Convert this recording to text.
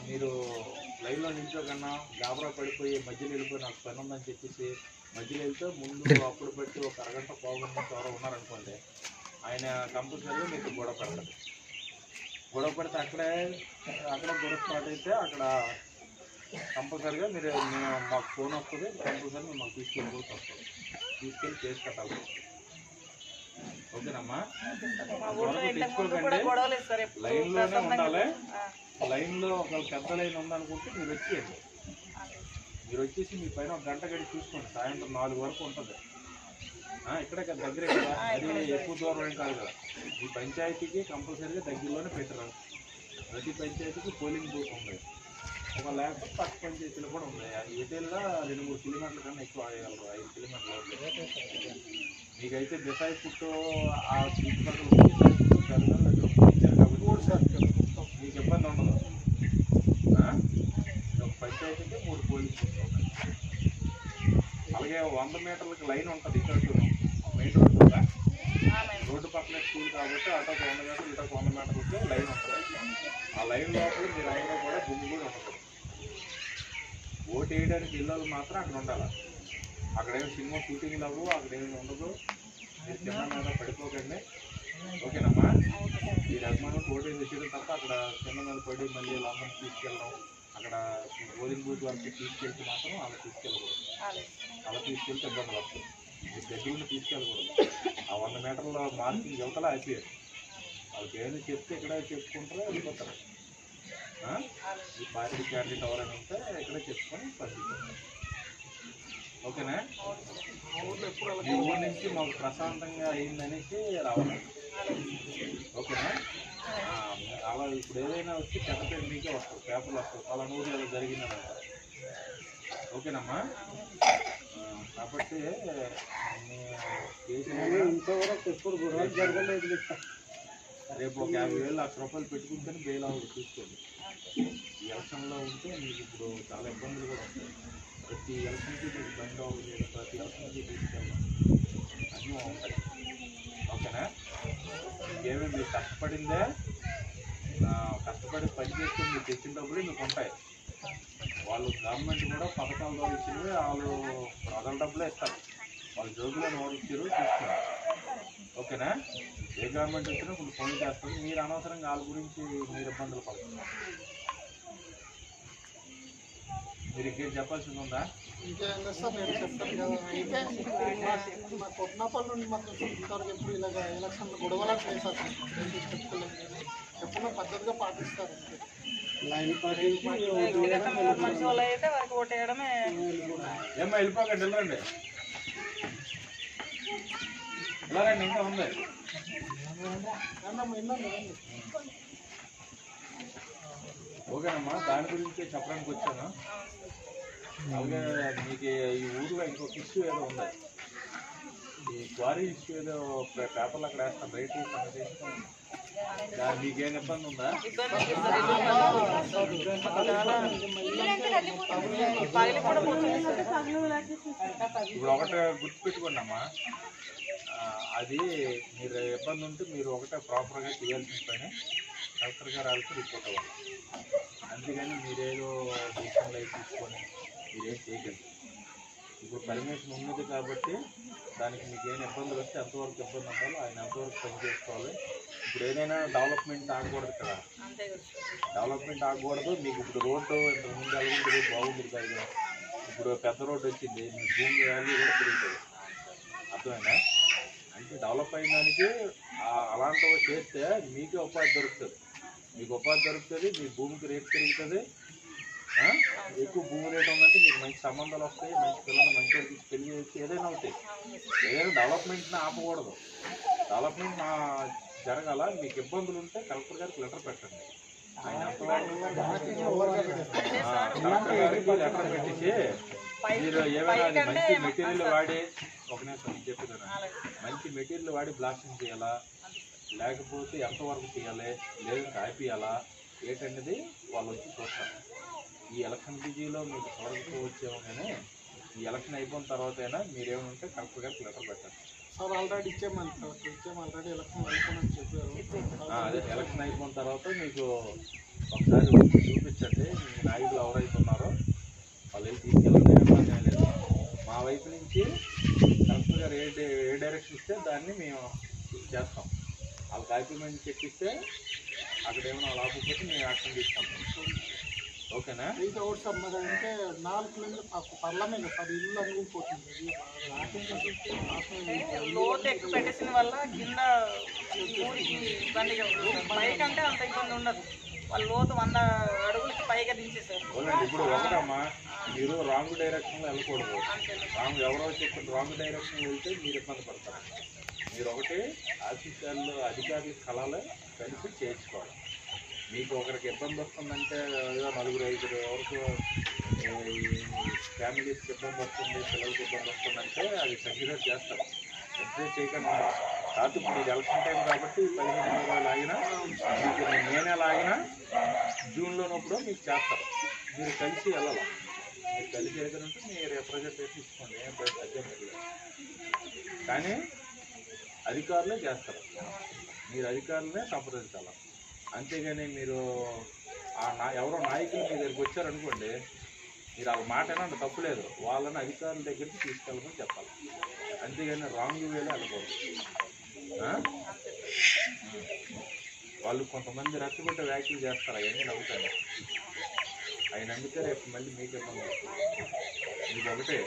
మీరు లైన్లో నిల్చోకన్నా గాబరా పడిపోయి మధ్యలో వెళ్ళిపోయి నాకు పని ఉందని చెప్పేసి మధ్యలో వెళ్తే ముందు అప్పుడు పెట్టి ఒక అరగంట పావుగంట ఎవరో ఉన్నారనుకోండి, ఆయన కంపల్సరీగా మీకు గొడవ పెడతారు. గొడవ పెడితే అక్కడ గొడవ స్టార్ట్ అయితే అక్కడ కంపల్సరీగా మీరు మాకు ఫోన్ వస్తుంది, కంపల్సరీ మేము మాకు తీసుకెళ్ళిపోతూ వస్తుంది, తీసుకెళ్ళి చేసి కట్టాల్సి వస్తుంది. ఓకేనమ్మా? తెచ్చుకోకండి, లైన్లోనే ఉండాలి. లైన్లో ఒక పెద్ద లైన్ ఉందనుకుంటే మీరు వచ్చేయండి. మీరు వచ్చేసి మీ పైన ఒక గంట గడి చూసుకోండి. సాయంత్రం 4 వరకు ఉంటుంది. ఇక్కడే కదా, దగ్గరే కదా, అది ఎక్కువ దూరం ఏం కాదు కదా. ఈ పంచాయతీకి కంపల్సరీగా దగ్గరలోనే పెట్టరు. ప్రతి పంచాయతీకి పోలింగ్ బూత్ ఉంది. ఒక లేకపోతే పక్క పంచాయతీలు కూడా ఉన్నాయి. అది ఏటేళ్ళ 2-3 కిలోమీటర్ల కన్నా ఎక్కువ 5 కిలోమీటర్లు అవుతుంది. మీకైతే బిసాయి పుట్టు ఆ చుట్టుపక్కల ఇచ్చారు కాబట్టి మీకు ఇబ్బంది ఉండదు. ఒక పంచాయతీకి 3 పోలింగ్ బూత్లు ఉంటాయి. అలాగే 100 మీటర్లకి లైన్ ఉంటుంది. ఇక్కడ మెయిన్ రోడ్డు ఉందా, రోడ్డు పక్కనే స్కూల్ కాబట్టి అటొక 100 మీటర్లు ఇటొక 100 మీటర్లకి లైన్ ఉంటుంది. ఆ లైన్ లోపల మీరు అందరూ కూడా గుమ్మి కూడా ఉంటుంది. ఓటు వేయడానికి ఇళ్ళు మాత్రం అక్కడ ఉండాలి. అక్కడేమి సినిమా షూటింగ్లు అవ్వు, అక్కడేమి ఉండదు. మీరు కింద మీద పడిపోకండి. ఓకేనమ్మా? మీరు అభిమానం ఓటు వేసేయడం తప్ప అక్కడ కింద మీద పడి మళ్ళీ అందరం తీసుకెళ్ళడం, అక్కడ పోలింగ్ బూత్ వరకు తీసుకెళ్తే మాత్రం అలా తీసుకెళ్ళకూడదు. అలా తీసుకెళ్తే ఇబ్బందులు వస్తుంది. మీరు దగ్గర తీసుకెళ్ళకూడదు. ఆ 100 మీటర్ల మార్కింగ్ యువతల అయిపోయారు. వాళ్ళకి ఏమైనా చెప్తే ఇక్కడ చెప్పుకుంటారో వెళ్ళిపోతారు. ఈ పార్టీ క్యాండిడేట్ ఎవరైనా ఉంటే ఇక్కడే చెప్పుకొని పంపించారు. ఓకేనా? మీ ఊరి నుంచి మాకు ప్రశాంతంగా అయిందనేసి రావాలి. ఓకేనా? అలా ఇప్పుడు ఏదైనా వచ్చి పెద్ద పేరు మీకే వస్తుంది, పేపర్లు వస్తుంది, అలా నూరు ఏదో జరిగిందని అంటారు. ఓకేనమ్మా? కాబట్టి రేపు ఒక 50,000 లక్ష రూపాయలు పెట్టుకుంటేనే బెయిల్ అవ్వదు. చూసుకోండి. ఈ ఎలక్షన్లో ఉంటే మీకు ఇప్పుడు చాలా ఇబ్బందులు కూడా వస్తాయి. ప్రతి ఎలక్షన్కి మీకు బండి అవ్వలేదు, ప్రతి ఎలక్షన్కి తీసుకెళ్ళాలి, అన్నీ ఉంటాయి. ఓకేనా? ఇంకేమీ మీరు కష్టపడిందే, కష్టపడి పని చేసుకుని మీరు తెచ్చిన డబ్బులు మీకు ఉంటాయి. వాళ్ళు గవర్నమెంట్ కూడా పథకాల ద్వారా ఇచ్చినవి వాళ్ళు ప్రజల డబ్బులే ఇస్తారు. వాళ్ళు జోబులను ఎవరు ఇచ్చారు చూస్తున్నారు. ఓకేనా? ఏ గవర్నమెంట్ వచ్చినా ఇప్పుడు పనులు చేస్తుంది. మీరు అనవసరంగా వాళ్ళ గురించి మీరు ఇబ్బందులు పడుతున్నారు. మీరు ఇంకేం చెప్పాల్సింది ఉందా? ఇంకేం సార్ నేను చెప్తాను కదా. అయితే మా కొట్టినప్పటి నుండి మాకు ఇంతవరకు ఎప్పుడు ఇలాగ ఎలక్షన్లో గొడవలకు లేదు సార్. చెప్పుకోలేదు, ఎప్పుడో పద్ధతిగా పాటిస్తారు. లైన్ ఏమ్మా వెళ్ళిపోకండి, వెళ్ళండి వెళ్ళరండి, ఇంకా ఉంది. ఓకేనమ్మా? దాని గురించి చెప్పడానికి వచ్చాను. అలాగే మీకు ఈ ఊర్లో ఇంకొక ఇష్యూ ఏదో ఉంది. ఈ క్వారీ ఇష్యూ ఏదో పేపర్లు అక్కడ వేస్తాను, రైట్ మీకేం ఇబ్బంది ఉందా? ఇప్పుడు ఒకటే గుర్తుపెట్టుకోండి అమ్మా, అది మీరు ఇబ్బంది ఉంటే మీరు ఒకటే ప్రాపర్గా చేయాల్సిన పని కలెక్టర్ గారు వాళ్ళకి రిపోర్ట్ అవ్వాలి. అంతేగాని మీరేదో డిసిషన్లు అవి తీసుకొని మీరేం చేయగలరు. ఇప్పుడు పర్మిషన్ ఉన్నది కాబట్టి దానికి మీకు ఏమైనా ఇబ్బందులు వస్తే ఎంతవరకు ఇబ్బంది ఉండాలో ఆయన ఎంతవరకు పని చేసుకోవాలి. ఇప్పుడు ఏదైనా డెవలప్మెంట్ ఆగకూడదు కదా, డెవలప్మెంట్ ఆగకూడదు. మీకు ఇప్పుడు రోడ్డు ఇంతకుముందు అలాగే బాగుంది కదా, ఇప్పుడు పెద్ద రోడ్డు వచ్చింది, మీ భూమి వాల్యూ కూడా పెరుగుతుంది. అర్థమైనా? అంటే డెవలప్ అయిన దానికి అలాంటివి చేస్తే మీకే ఉపాధి దొరుకుతుంది. మీకు ఉపాధి దొరుకుతుంది, మీ భూమికి రేటు పెరుగుతుంది. ఎక్కువ భూమి రేటు ఉందంటే మీకు మంచి సంబంధాలు వస్తాయి, మంచి పిల్లలు మంచిగా తీసి పెళ్లి చేసి ఏదైనా అవుతాయి. ఏదైనా డెవలప్మెంట్ని ఆపకూడదు. డెవలప్మెంట్ జరగాల. మీకు ఇబ్బందులు ఉంటే కలెక్టర్ గారికి లెటర్ పెట్టండి. ఆయన కలెక్టర్ గారికి లెటర్ పెట్టేసి మీరు ఏమైనా మంచి మెటీరియల్ వాడి, ఒక నిమిషం చెప్తున్నాను, మంచి మెటీరియల్ వాడి బ్లాస్టింగ్ చేయాలా, లేకపోతే ఎంతవరకు చేయాలి, లేదంటే ఆపియాలా ఏంటనేది వాళ్ళు వచ్చి చూస్తారు. ఈ ఎలక్షన్ బిజీలో మీకు చూడకపోవచ్చేమో, కానీ ఈ ఎలక్షన్ అయిపోయిన తర్వాత అయినా మీరేమంటే కలెక్టర్ గారికి లెటర్ పెట్టండి. సార్ ఆల్రెడీ ఇచ్చామని ఆల్రెడీ ఎలక్షన్ అయిపోయిందని చెప్పారు. అదే ఎలక్షన్ అయిపోయిన తర్వాత మీకు ఒకసారి వచ్చి చూపించండి. మీ నాయకులు ఎవరైతే ఉన్నారో వాళ్ళు వెళ్ళి తీసుకెళ్ళండి, ఇబ్బంది ఏం లేదు. మా వైపు నుంచి కలెక్టర్ గారు ఏ డైరెక్షన్ ఇస్తే దాన్ని మేము చేస్తాం. వాళ్ళకి అగ్రిమెంట్ చెప్పిస్తే అక్కడ ఏమైనా లాభపోతే మేము యాక్షన్ తీసుకుంటాం. ఓకేనా? ఇంకా ఒకటి సార్ మరి అంటే 4 కిలోమీటర్లు పర్లమే కదా సార్, ఇల్లు అనిగిపోతుంది. లోతు ఎక్కువ పెట్టేసిన వల్ల కింద ఊరికి ఇబ్బందిగా ఉంటుంది సార్. పైకి అంటే అంత ఇబ్బంది ఉండదు. వాళ్ళు లోతు 100 అడుగులకి పైగా దించేసారు. ఇప్పుడు ఒకటమ్మా, మీరు రాంగ్ డైరెక్షన్లో వెళ్ళకూడదు. ఎవరో చెప్పిన రాంగ్ డైరెక్షన్ వెళ్తే మీరు ఇబ్బంది పడతారు. మీరు ఒకటి ఆఫీసర్లు అధికారుల స్థలాలు కలిసి చేర్చుకోవాలి. మీకు ఒకరికి ఇబ్బంది వస్తుందంటే ఏదో 4-5 ఎవరికి ఫ్యామిలీస్కి ఇబ్బంది వస్తుంది, పిల్లలకి ఇబ్బంది వస్తుందంటే అది కన్సిడర్ చేస్తారు. కన్సిడర్ చేయకుండా కాదు. ఇప్పుడు ఇది ఎలక్షన్ టైం కాబట్టి 15 రోజులు ఆగినా మీకు మే నెల ఆగినా జూన్లోనప్పుడు మీకు చేస్తారు. మీరు కలిసి వెళ్ళాలి. మీరు కలిసి వెళ్ళాలంటే మీరు రిప్రజెంటేషన్ ఇచ్చుకోండి, ఏం తగ్గలేదు. కానీ అధికారులే చేస్తారు. మీరు అధికారులనే సంప్రదించాలి. అంతేగాని మీరు ఎవరో నాయకులు మీ దగ్గరికి వచ్చారనుకోండి, మీరు వాళ్ళ మాట ఏమన్నా తప్పులేదు, వాళ్ళని అధికారుల దగ్గరికి తీసుకెళ్ళమని చెప్పాలి. అంతేగాని రాంగ్ వేలో వెళ్ళకూడదు. వాళ్ళు కొంతమంది రెచ్చగొట్టే వ్యాఖ్యలు చేస్తారు, అవన్నీ నవ్వుతాయి. అవి నమ్మితే రేపు మళ్ళీ మీకు ఇబ్బంది వస్తుంది. మీకు ఒకటే